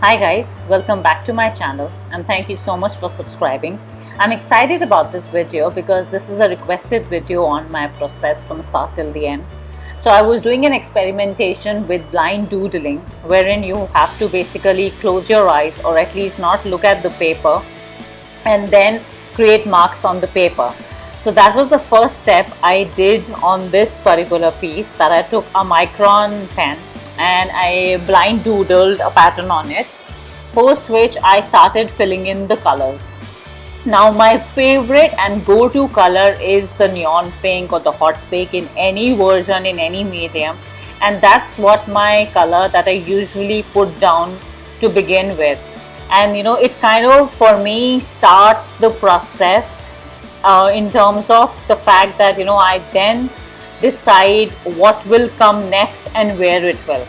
Hi guys, welcome back to my channel and thank you so much for subscribing. I'm excited about this video because this is a requested video on my process from start till the end. So I was doing an experimentation with blind doodling wherein you have to basically close your eyes or at least not look at the paper and then create marks on the paper. So that was the first step I did on this particular piece, that I took a micron pen and I blind doodled a pattern on it, post which I started filling in the colors. Now my favorite and go-to color is the neon pink or the hot pink in any version, in any medium, and that's what my color that I usually put down to begin with. And it kind of for me starts the process in terms of the fact that I then decide what will come next and where it will.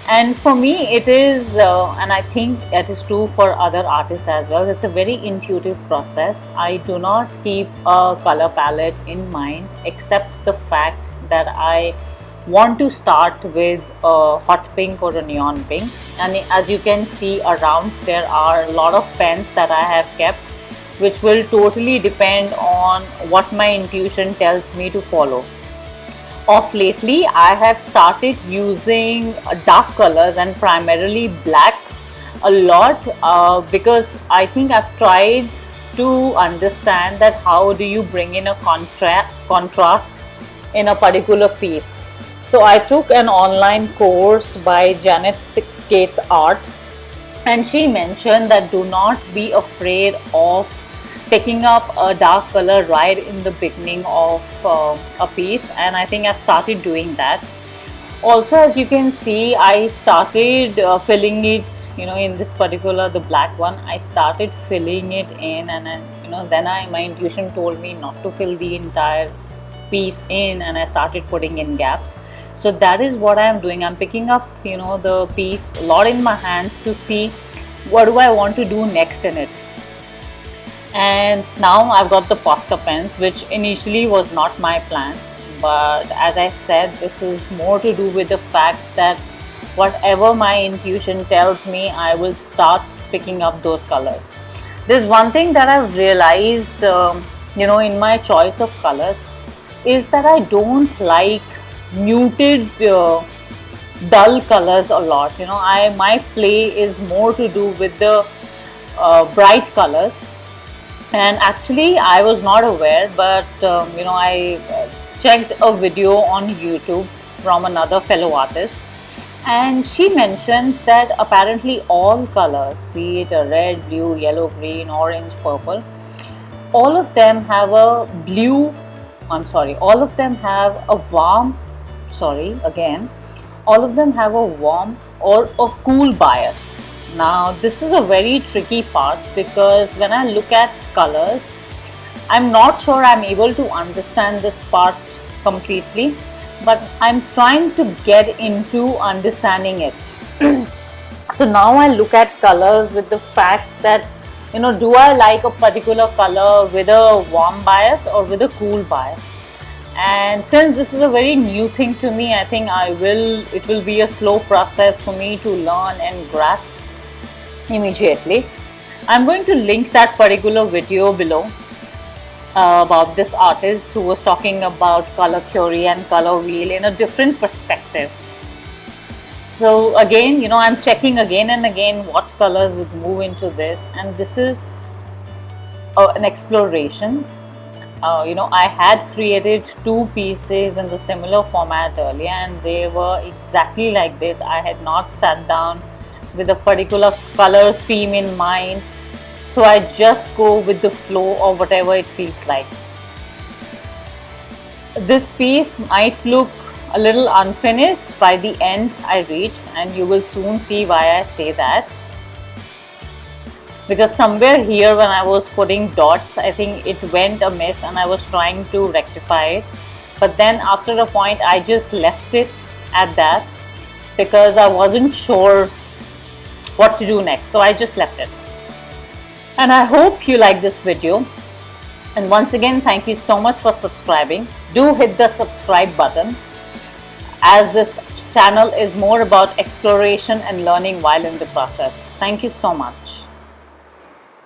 And for me it is and I think it is true for other artists as well, it's a very intuitive process. I do not keep a color palette in mind except the fact that I want to start with a hot pink or a neon pink, and as you can see around, there are a lot of pens that I have kept, which will totally depend on what my intuition tells me to follow. Of lately, I have started using dark colors and primarily black a lot because I think I've tried to understand that how do you bring in a contrast in a particular piece. So I took an online course by Janet Skates Art, and she mentioned that do not be afraid of picking up a dark color right in the beginning of a piece, and I think I've started doing that. Also, as you can see, I started filling it, in this particular, the black one, I started filling it in, and then my intuition told me not to fill the entire piece in, and I started putting in gaps. So that is what I'm doing. I'm picking up the piece a lot in my hands to see what do I want to do next in it. And now I've got the Posca pens, which initially was not my plan, but as I said, this is more to do with the fact that whatever my intuition tells me, I will start picking up those colors. There's one thing that I've realized in my choice of colors is that I don't like muted dull colors a lot. My play is more to do with the bright colors. And actually I was not aware, but I checked a video on YouTube from another fellow artist, and she mentioned that apparently all colors, be it a red, blue, yellow, green, orange, purple, all of them have a warm or a cool bias. Now this is a very tricky part because when I look at colors, I'm not sure I'm able to understand this part completely, but I'm trying to get into understanding it. So now I look at colors with the fact that do I like a particular color with a warm bias or with a cool bias. And since this is a very new thing to me, I think it will be a slow process for me to learn and grasp immediately. I'm going to link that particular video below about this artist who was talking about color theory and color wheel in a different perspective. So again, I'm checking again and again what colors would move into this, and this is an exploration. I had created two pieces in the similar format earlier, and they were exactly like this. I had not sat down with a particular color scheme in mind, so I just go with the flow or whatever it feels like. This piece might look a little unfinished by the end I reach, and you will soon see why I say that, because somewhere here when I was putting dots, I think it went amiss and I was trying to rectify it, but then after a point I just left it at that because I wasn't sure what to do next, so I just left it. And I hope you like this video, and once again thank you so much for subscribing. Do hit the subscribe button. as this channel is more about exploration and learning while in the process. Thank you so much.